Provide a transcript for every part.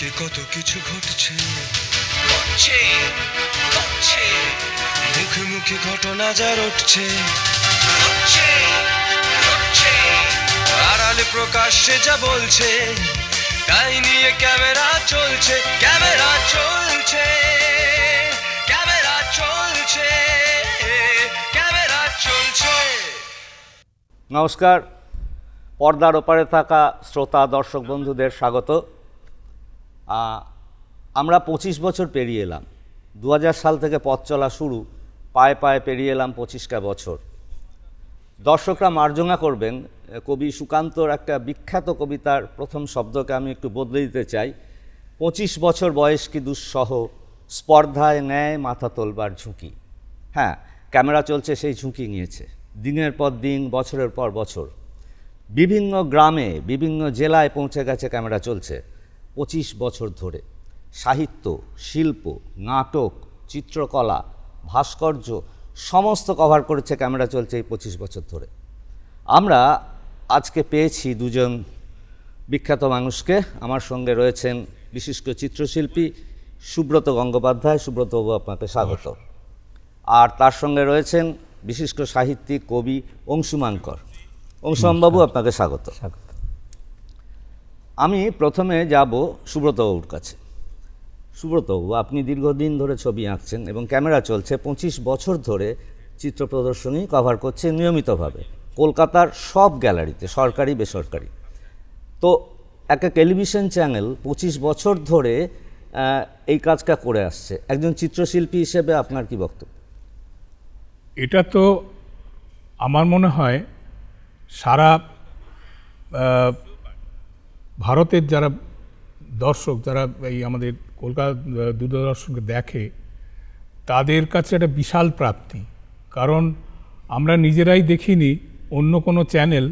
চারিদিকে কত কিছু ঘটছে, মুখে মুখে ঘটনা যা রটছে, আড়ালে প্রকাশ্যে যা বলছে, তাই নিয়ে ক্যামেরা চলছে, ক্যামেরা চলছে, ক্যামেরা চলছে, ক্যামেরা চলছে। নমস্কার, পর্দার ওপারে থাকা শ্রোতা দর্শক বন্ধুদের স্বাগত। আমরা 25 বছর পেরিয়ে এলাম। 2000 সাল থেকে পথ চলা শুরু, পায়ে পায়ে পেরিয়ে এলাম 25টা বছর। দর্শকরা মার্জনা করবেন, কবি সুকান্তর একটা বিখ্যাত কবিতার প্রথম শব্দকে আমি একটু বদলে দিতে চাই। 25 বছর বয়স কি দুঃসহ, স্পর্ধায় ন্যায় মাথা তোলবার ঝুঁকি। হ্যাঁ, ক্যামেরা চলছে, সেই ঝুঁকি নিয়েছে দিনের পর দিন, বছরের পর বছর। বিভিন্ন গ্রামে, বিভিন্ন জেলায় পৌঁছে গেছে ক্যামেরা চলছে 25 বছর ধরে। সাহিত্য, শিল্প, নাটক, চিত্রকলা, ভাস্কর্য সমস্ত কভার করেছে ক্যামেরা চলছে এই 25 বছর ধরে। আমরা আজকে পেয়েছি দুজন বিখ্যাত মানুষকে। আমার সঙ্গে রয়েছেন বিশিষ্ট চিত্রশিল্পী সুব্রত গঙ্গোপাধ্যায়। সুব্রতবাবু, আপনাকে স্বাগত। আর তার সঙ্গে রয়েছেন বিশিষ্ট সাহিত্যিক, কবি অংশুমানকর। অংশুমানবাবু, আপনাকে স্বাগত। আমি প্রথমে যাব সুব্রতবাবুর কাছে। সুব্রতবাবু, আপনি দীর্ঘদিন ধরে ছবি আঁকছেন এবং ক্যামেরা চলছে 25 বছর ধরে চিত্র প্রদর্শনী কভার করছে নিয়মিতভাবে কলকাতার সব গ্যালারিতে, সরকারি বেসরকারি। তো একটা টেলিভিশন চ্যানেল 25 বছর ধরে এই কাজটা করে আসছে। একজন চিত্রশিল্পী হিসেবে আপনার কি বক্তব্য? এটা তো আমার মনে হয় সারা ভারতের যারা দর্শক, যারা এই আমাদের কলকাতা দূরদর্শনকে দেখে, তাদের কাছে একটা বিশাল প্রাপ্তি। কারণ আমরা নিজেরাই দেখিনি অন্য কোনো চ্যানেল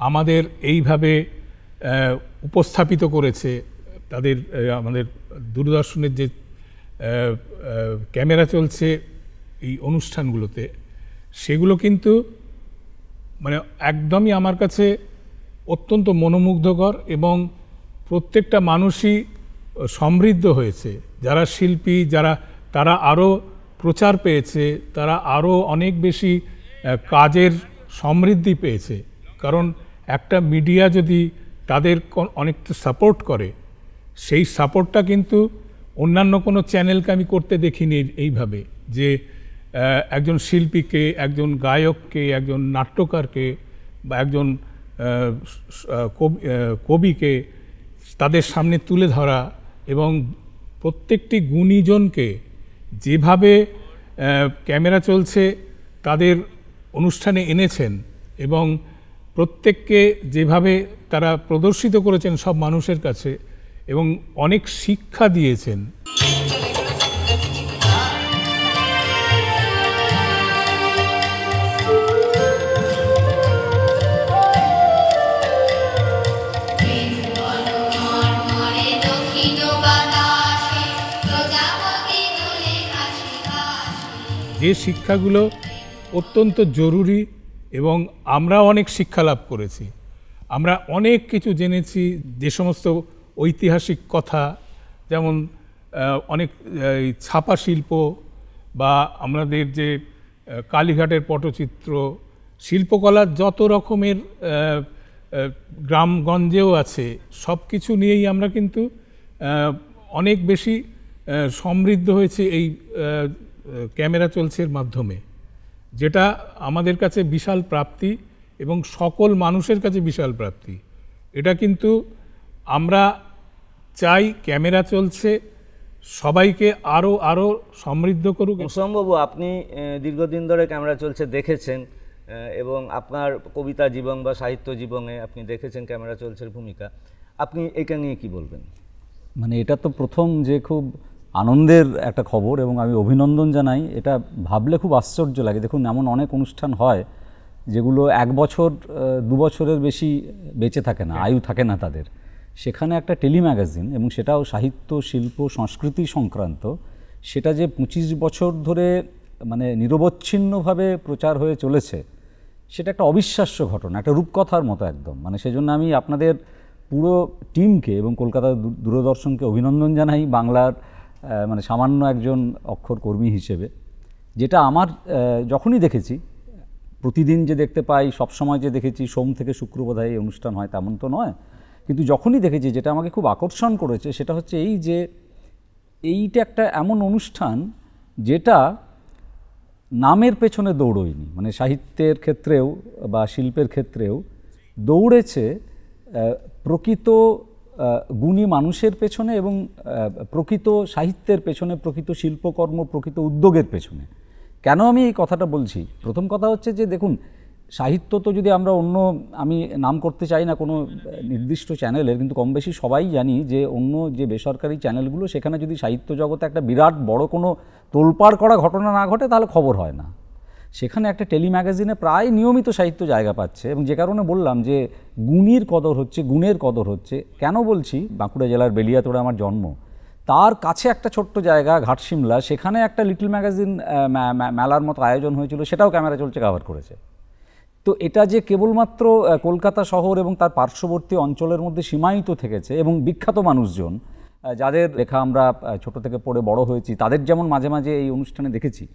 আমাদের এইভাবে উপস্থাপিত করেছে। তাদের আমাদের দূরদর্শনের যে ক্যামেরা চলছে এই অনুষ্ঠানগুলোতে, সেগুলো কিন্তু মানে একদমই আমার কাছে অত্যন্ত মনোমুগ্ধকর এবং প্রত্যেকটা মানুষই সমৃদ্ধ হয়েছে। যারা শিল্পী, তারা আরও প্রচার পেয়েছে, তারা আরও অনেক বেশি কাজের সমৃদ্ধি পেয়েছে। কারণ একটা মিডিয়া যদি তাদের অনেকটা সাপোর্ট করে, সেই সাপোর্টটা কিন্তু অন্যান্য কোনো চ্যানেলকে আমি করতে দেখিনি এইভাবে, যে একজন শিল্পীকে, একজন গায়ককে, একজন নাট্যকারকে বা একজন কবিকে তাদের সামনে তুলে ধরা এবং প্রত্যেকটি গুণীজনকে যেভাবে ক্যামেরা চলছে তাদের অনুষ্ঠানে এনেছেন এবং প্রত্যেককে যেভাবে তারা প্রদর্শিত করেছেন সব মানুষের কাছে এবং অনেক শিক্ষা দিয়েছেন। যে শিক্ষাগুলো অত্যন্ত জরুরি এবং আমরা অনেক শিক্ষা লাভ করেছি। আমরা অনেক কিছু জেনেছি, যে সমস্ত ঐতিহাসিক কথা, যেমন অনেক ছাপা শিল্প বা আমাদের যে কালীঘাটের পটচিত্র, শিল্পকলার যত রকমের গ্রামগঞ্জেও আছে, সব কিছু নিয়েই আমরা কিন্তু অনেক বেশি সমৃদ্ধ হয়েছে এই ক্যামেরা চলছে মাধ্যমে, যেটা আমাদের কাছে বিশাল প্রাপ্তি এবং সকল মানুষের কাছে বিশাল প্রাপ্তি। এটা কিন্তু আমরা চাই ক্যামেরা চলছে সবাইকে আরও সমৃদ্ধ করুক। অংশুমানবাবু, আপনি দীর্ঘদিন ধরে ক্যামেরা চলছে দেখেছেন এবং আপনার কবিতা জীবন বা সাহিত্য জীবনে আপনি দেখেছেন ক্যামেরা চলছে ভূমিকা। আপনি এটা নিয়ে কি বলবেন? মানে এটা তো প্রথম যে খুব আনন্দের একটা খবর এবং আমি অভিনন্দন জানাই। এটা ভাবলে খুব আশ্চর্য লাগে। দেখুন, এমন অনেক অনুষ্ঠান হয় যেগুলো 1 বছর 2 বছরের বেশি বেঁচে থাকে না, আয়ু থাকে না তাদের। সেখানে একটা টেলিম্যাগাজিন, এবং সেটাও সাহিত্য, শিল্প, সংস্কৃতি সংক্রান্ত, সেটা যে 25 বছর ধরে মানে নিরবচ্ছিন্নভাবে প্রচার হয়ে চলেছে, সেটা একটা অবিশ্বাস্য ঘটনা, একটা রূপকথার মতো একদম। মানে সেজন্য আমি আপনাদের পুরো টিমকে এবং কলকাতা দূরদর্শনকে অভিনন্দন জানাই বাংলার মানে সামান্য একজন অক্ষর কর্মী হিসেবে। যেটা আমার যখনই দেখেছি, প্রতিদিন যে দেখতে পাই, সবসময় যে দেখেছি সোম থেকে শুক্র বোধহয় এই অনুষ্ঠান হয় তেমন তো নয়, কিন্তু যখনই দেখেছি যেটা আমাকে খুব আকর্ষণ করেছে সেটা হচ্ছে এই যে এইটা একটা এমন অনুষ্ঠান যেটা নামের পেছনে দৌড়য়নি, মানে সাহিত্যের ক্ষেত্রেও বা শিল্পের ক্ষেত্রেও দৌড়েছে প্রকৃত গুণী মানুষের পেছনে এবং প্রকৃত সাহিত্যের পেছনে, প্রকৃত শিল্পকর্ম, প্রকৃত উদ্যোগের পেছনে। কেন আমি এই কথাটা বলছি? প্রথম কথা হচ্ছে যে দেখুন, সাহিত্য তো যদি আমরা অন্য, আমি নাম করতে চাই না কোনো নির্দিষ্ট চ্যানেলের, কিন্তু কম বেশি সবাই জানি যে অন্য যে বেসরকারি চ্যানেলগুলো সেখানে যদি সাহিত্য জগতে একটা বিরাট বড় কোনো তোলপাড় করা ঘটনা না ঘটে তাহলে খবর হয় না। সেখানে একটা টেলিম্যাগাজিনে প্রায় নিয়মিত সাহিত্য জায়গা পাচ্ছে, এবং যে কারণে বললাম যে গুণীর কদর হচ্ছে, গুণের কদর হচ্ছে। কেন বলছি? বাঁকুড়া জেলার বেলিয়াতোড়ে আমার জন্ম, তার কাছে একটা ছোট্ট জায়গা ঘাটশিমলা, সেখানে একটা লিটল ম্যাগাজিন মেলার মতো আয়োজন হয়েছিল, সেটাও ক্যামেরা চলছে কাভার করেছে। তো এটা যে কেবলমাত্র কলকাতা শহর এবং তার পার্শ্ববর্তী অঞ্চলের মধ্যে সীমায়িত থেকেছে, এবং বিখ্যাত মানুষজন যাদের লেখা আমরা ছোট থেকে পড়ে বড় হয়েছি, তাদের যেমন মাঝে মাঝে এই অনুষ্ঠানে দেখেছি,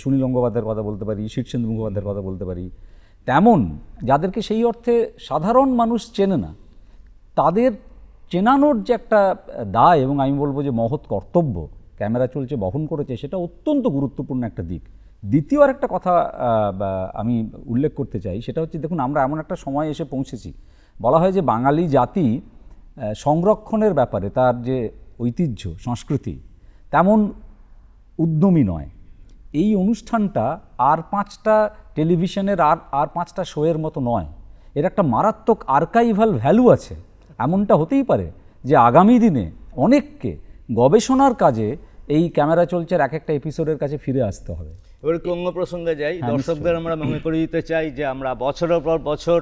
সুনীল গঙ্গোপাধ্যায়ের কথা বলতে পারি, শীর্ষেন্দু মুখোপাধ্যায়ের কথা বলতে পারি, তেমন যাদেরকে সেই অর্থে সাধারণ মানুষ চেনে না, তাদের চেনানোর যে একটা দায় এবং আমি বলবো যে মহৎ কর্তব্য ক্যামেরা চলছে বহন করেছে, সেটা অত্যন্ত গুরুত্বপূর্ণ একটা দিক। দ্বিতীয় আর একটা কথা আমি উল্লেখ করতে চাই, সেটা হচ্ছে দেখুন, আমরা এমন একটা সময় এসে পৌঁছেছি, বলা হয় যে বাঙালি জাতি সংরক্ষণের ব্যাপারে তার যে ঐতিহ্য সংস্কৃতি তেমন উদ্যমী নয়। এই অনুষ্ঠানটা আর 5টা টেলিভিশনের আর 5টা শোয়ের মতো নয়, এর একটা মারাত্মক আর্কাইভাল ভ্যালু আছে। এমনটা হতেই পারে যে আগামী দিনে অনেককে গবেষণার কাজে এই ক্যামেরা চলছে এক একটা এপিসোডের কাছে ফিরে আসতে হবে। এবার অন্য প্রসঙ্গে যাই, দর্শকদের আমরা মনে করিয়ে দিতে চাই যে আমরা বছরের পর বছর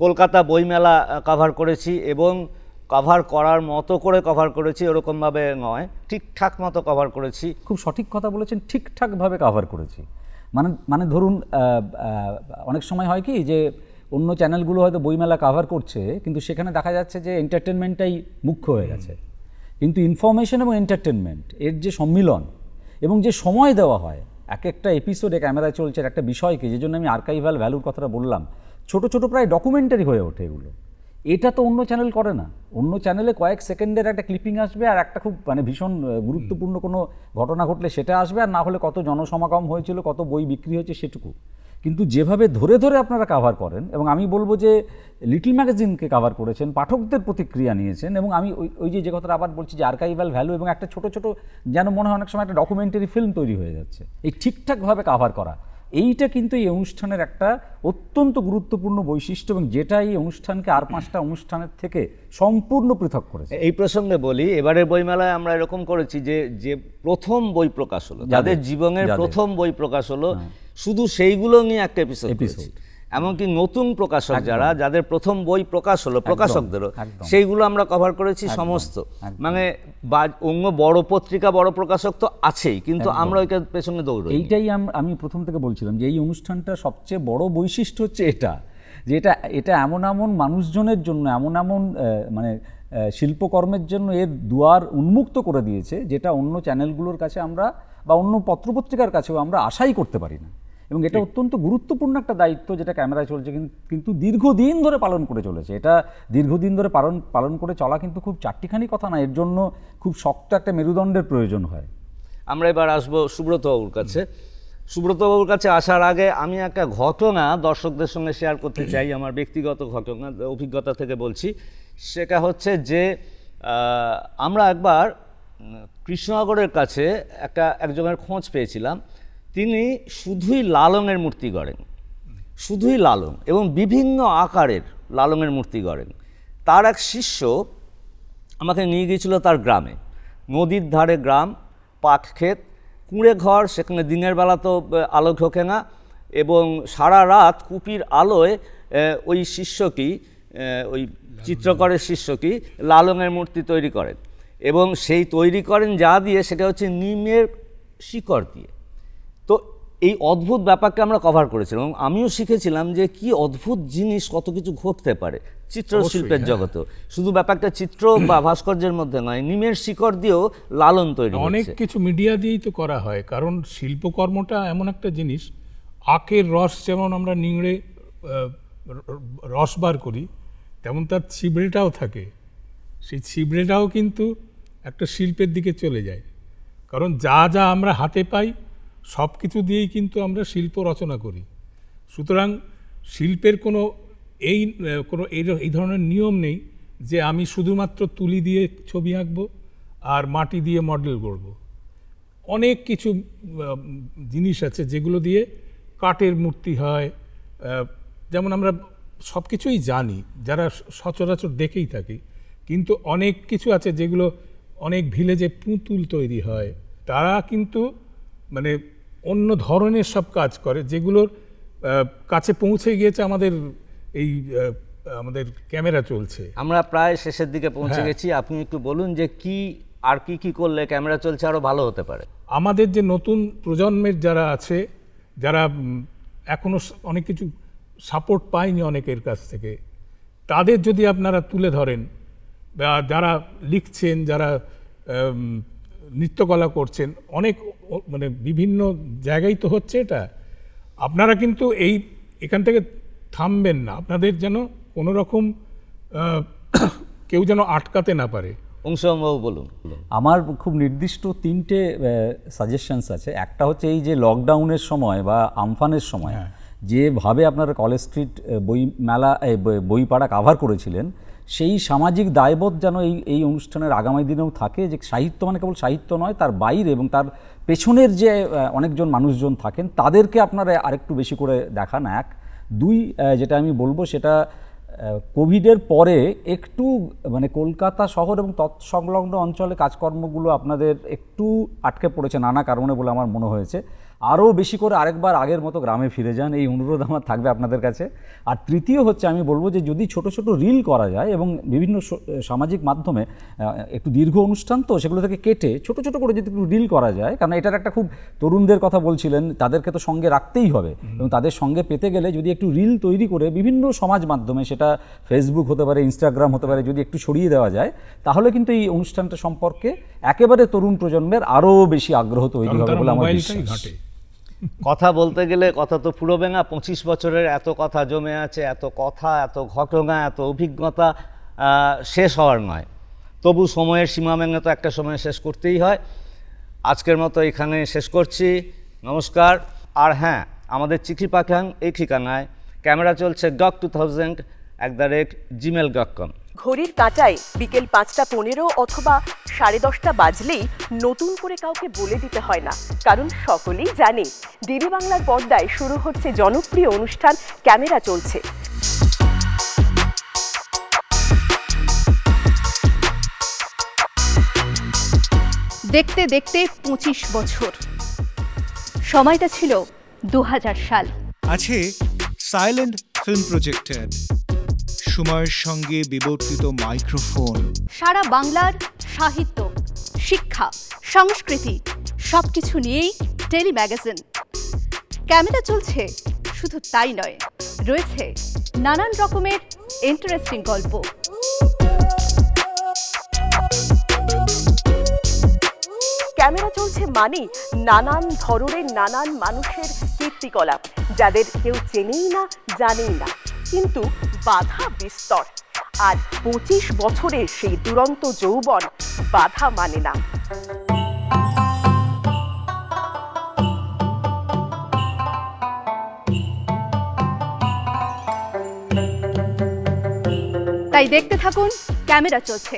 কলকাতা বইমেলা কভার করেছি, এবং কভার করার মতো করে কভার করেছি, ওরকমভাবে নয়, ঠিকঠাক মতো কভার করেছি। খুব সঠিক কথা বলেছেন, ঠিকঠাকভাবে কভার করেছি। মানে ধরুন অনেক সময় হয় কি যে অন্য চ্যানেলগুলো হয়তো বইমেলা কভার করছে, কিন্তু সেখানে দেখা যাচ্ছে যে এন্টারটেনমেন্টটাই মুখ্য হয়ে গেছে, কিন্তু ইনফরমেশন এবং এন্টারটেনমেন্ট এর যে সম্মিলন এবং যে সময় দেওয়া হয় এক একটা এপিসোডে ক্যামেরা চলছে একটা বিষয়কে, যে জন্য আমি আর্কাইভাল ভ্যালুর কথাটা বললাম, ছোট ছোট প্রায় ডকুমেন্টারি হয়ে ওঠে এগুলো। এটা তো অন্য চ্যানেল করে না। অন্য চ্যানেলে কয়েক সেকেন্ডের একটা ক্লিপিং আসবে, আর একটা খুব মানে ভীষণ গুরুত্বপূর্ণ কোনো ঘটনা ঘটলে সেটা আসবে, আর না হলে কত জনসমাগম হয়েছিল, কত বই বিক্রি হয়েছে সেটুকু। কিন্তু যেভাবে ধরে ধরে আপনারা কাভার করেন, এবং আমি বলবো যে লিটল ম্যাগাজিনকে কাভার করেছেন, পাঠকদের প্রতিক্রিয়া নিয়েছেন, এবং আমি ওই যে কথাটা আবার বলছি যে আর্কাইভাল ভ্যালু এবং একটা ছোট ছোট যেন মনে হয় অনেক সময় একটা ডকুমেন্টারি ফিল্ম তৈরি হয়ে যাচ্ছে, এই ঠিকঠাকভাবে কাভার করা, এইটা কিন্তু এই অনুষ্ঠানের একটা অত্যন্ত গুরুত্বপূর্ণ বৈশিষ্ট্য, এবং যেটা এই অনুষ্ঠানকে আর 5টা অনুষ্ঠানের থেকে সম্পূর্ণ পৃথক করেছে। এই প্রসঙ্গে বলি, এবারের বইমেলায় আমরা এরকম করেছি যে প্রথম বই প্রকাশ হলো, যাদের জীবনের প্রথম বই প্রকাশ হলো, শুধু সেইগুলো নিয়ে একটা এপিসোড করেছি। এমনকি নতুন প্রকাশক যাদের প্রথম বই প্রকাশ হলো, প্রকাশকদেরও সেইগুলো আমরা কভার করেছি সমস্ত। মানে অন্য বড় পত্রিকা, বড় প্রকাশক তো আছেই, কিন্তু আমরা ওইটার পেছনে দৌড়ই। এইটাই আমি প্রথম থেকে বলছিলাম যে এই অনুষ্ঠানটা সবচেয়ে বড় বৈশিষ্ট্য হচ্ছে এটা, যে এটা এমন এমন মানুষজনের জন্য, এমন মানে শিল্পকর্মের জন্য এর দুয়ার উন্মুক্ত করে দিয়েছে, যেটা অন্য চ্যানেলগুলোর কাছে আমরা বা অন্য পত্রপত্রিকার কাছেও আমরা আশাই করতে পারি না। এবং এটা অত্যন্ত গুরুত্বপূর্ণ একটা দায়িত্ব যেটা ক্যামেরায় চলছে, কিন্তু দীর্ঘদিন ধরে পালন করে চলেছে। এটা দীর্ঘদিন ধরে পালন করে চলা কিন্তু খুব চারটিখানি কথা না, এর জন্য খুব শক্ত একটা মেরুদণ্ডের প্রয়োজন হয়। আমরা এবার আসবো সুব্রতবাবুর কাছে। সুব্রতবাবুর কাছে আসার আগে আমি একটা ঘটনা দর্শকদের সঙ্গে শেয়ার করতে চাই, আমার ব্যক্তিগত ঘটনা, অভিজ্ঞতা থেকে বলছি। সেটা হচ্ছে যে আমরা একবার কৃষ্ণনগরের কাছে একজনের খোঁজ পেয়েছিলাম, তিনি শুধুই লালনের মূর্তি গড়েন, শুধুই লালন, এবং বিভিন্ন আকারের লালনের মূর্তি গড়েন। তার এক শিষ্য আমাকে নিয়ে গিয়েছিল তার গ্রামে, নদীর ধারে গ্রাম, পাট ক্ষেত, কুঁড়ে ঘর, সেখানে দিনের বেলা তো আলো ঢোকে না, এবং সারা রাত কুপির আলোয় ওই শিষ্যটি, ওই চিত্রকরের শিষ্যটি লালনের মূর্তি তৈরি করেন, এবং সেই তৈরি করেন যা দিয়ে, সেটা হচ্ছে নিমের শিকড় দিয়ে। তো এই অদ্ভুত ব্যাপারকে আমরা কভার করেছিলাম এবং আমিও শিখেছিলাম যে কি অদ্ভুত জিনিস কত কিছু ঘটতে পারে চিত্রশিল্পের জগতেও। শুধু ব্যাপারটা চিত্র বা ভাস্কর্যের মধ্যে নয়, নিমের শিকড় দিয়েও লালন তৈরি হচ্ছে। অনেক কিছু মিডিয়া দিয়েই তো করা হয়, কারণ শিল্পকর্মটা এমন একটা জিনিস, আখের রস যেমন আমরা নিংড়ে রস বার করি, তেমন তার ছিবড়েটাও থাকে। সেই ছিবড়েটাও কিন্তু একটা শিল্পের দিকে চলে যায়, কারণ যা যা আমরা হাতে পাই সব কিছু দিয়েই কিন্তু আমরা শিল্প রচনা করি। সুতরাং শিল্পের কোনো এই ধরনের নিয়ম নেই যে আমি শুধুমাত্র তুলি দিয়ে ছবি আঁকবো আর মাটি দিয়ে মডেল করব। অনেক কিছু জিনিস আছে যেগুলো দিয়ে কাঠের মূর্তি হয়, যেমন আমরা সব কিছুই জানি যারা সচরাচর দেখেই থাকি, কিন্তু অনেক কিছু আছে যেগুলো অনেক ভিলেজে পুতুল তৈরি হয়, তারা কিন্তু মানে অন্য ধরনের সব কাজ করে, যেগুলোর কাছে পৌঁছে গিয়েছে আমাদের ক্যামেরা চলছে। আমরা প্রায় শেষের দিকে পৌঁছে গেছি, আপনি একটু বলুন যে কি করলে ক্যামেরা চলছে আরো ভালো হতে পারে। আমাদের যে নতুন প্রজন্মের যারা আছে, যারা এখনো অনেক কিছু সাপোর্ট পায়নি অনেকের কাছ থেকে, তাদের যদি আপনারা তুলে ধরেন, বা যারা লিখছেন, যারা নৃত্যকলা করছেন, অনেক মানে বিভিন্ন জায়গায় তো হচ্ছে এটা, আপনারা কিন্তু এখান থেকে থামবেন না, আপনাদের যেন কোনো রকম কেউ যেন আটকাতে না পারে। অংশবাবু বলুন। আমার খুব নির্দিষ্ট 3টে সাজেশনস আছে। একটা হচ্ছে এই যে লকডাউনের সময় বা আমফানের সময় যেভাবে আপনারা কলেজ স্ট্রিট বই পাড়া কাভার করেছিলেন, সেই সামাজিক দায়বোধ যেন এই অনুষ্ঠানের আগামী দিনেও থাকে, যে সাহিত্য মানে কেবল সাহিত্য নয়, তার বাইরে এবং তার পেছনের যে অনেকজন মানুষজন থাকেন তাদেরকে আপনারা আরেকটু বেশি করে দেখান। 1, 2 যেটা আমি বলবো সেটা কোভিডের পরে একটু মানে কলকাতা শহর এবং তৎসংলগ্ন অঞ্চলে কাজকর্মগুলো আপনাদের একটু আটকে পড়েছে নানা কারণে বলে আমার মনে হয়েছে। আরও বেশি করে আরেকবার আগের মতো গ্রামে ফিরে যান, এই অনুরোধ আমার থাকবে আপনাদের কাছে। আর তৃতীয় হচ্ছে আমি বলবো যে যদি ছোট ছোট রিল করা যায় এবং বিভিন্ন সামাজিক মাধ্যমে একটু দীর্ঘ অনুষ্ঠান তো সেগুলো থেকে কেটে ছোট ছোট করে যদি একটু রিল করা যায়, কারণ এটার একটা খুব তরুণদের কথা বলছিলেন, তাদেরকে তো সঙ্গে রাখতেই হবে এবং তাদের সঙ্গে পেতে গেলে যদি একটু রিল তৈরি করে বিভিন্ন সমাজ মাধ্যমে, সেটা ফেসবুক হতে পারে, ইনস্টাগ্রাম হতে পারে, যদি একটু ছড়িয়ে দেওয়া যায়, তাহলে কিন্তু এই অনুষ্ঠানটা সম্পর্কে একেবারে তরুণ প্রজন্মের আরও বেশি আগ্রহ তৈরি হবে বলে আমার বিশ্বাস। কথা বলতে গেলে কথা তো ফুরোবে না, 25 বছরের এত কথা জমে আছে, এত কথা, এত ঘটনা, এত অভিজ্ঞতা শেষ হওয়ার নয়। তবু সময়ের সীমা মেনে তো একটা সময় শেষ করতেই হয়। আজকের মতো এখানে শেষ করছি, নমস্কার। আর হ্যাঁ, আমাদের চিঠি পাঠান এই ঠিকানায়, ক্যামেরা চলছে doc2000@gmail.com। ঘড়ির কাঁটায় বিকেল 5:15 অথবা 10:30 বাজলেই নতুন করে কাউকে বলে দিতে হয় না, কারণ সকলেই জানে ডিবি বাংলার পর্দায় শুরু হচ্ছে জনপ্রিয় অনুষ্ঠান ক্যামেরা চলছে। দেখতে দেখতে 25 বছর, সময়টা ছিল 2000 সাল। আছে সাইলেন্ট ফিল্ম প্রজেক্টেড, সময়ের সঙ্গে বিবর্তিত মাইক্রোফোন, সারা বাংলার সাহিত্য, শিক্ষা, সংস্কৃতি সবকিছু নিয়েই টেলি ম্যাগাজিন। ক্যামেরা চলছে শুধু তাই নয়, রয়েছে নানান রকমের ইন্টারেস্টিং গল্প। ক্যামেরা চলছে মানে নানান ধরনের নানান মানুষের কীর্তিকলাপ, যাদের কেউ চেনেই না, জানেই না, কিন্তু বাধা বিস্তর। আর 25 বছরের সেই দুরন্ত যৌবন বাধা মানে না। তাই দেখতে থাকুন ক্যামেরা চলছে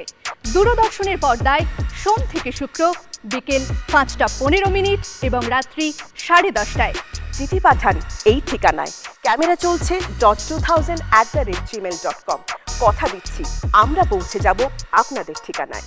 দূরদর্শনের পর্দায় সোম থেকে শুক্র বিকেল 5:15 এবং রাত্রি 10:30টায়। চিঠি পাঠান এই ঠিকানায়, ক্যামেরা চলছে doc2000@gmail.com। কথা দিচ্ছি আমরা পৌঁছে যাব আপনাদের ঠিকানায়।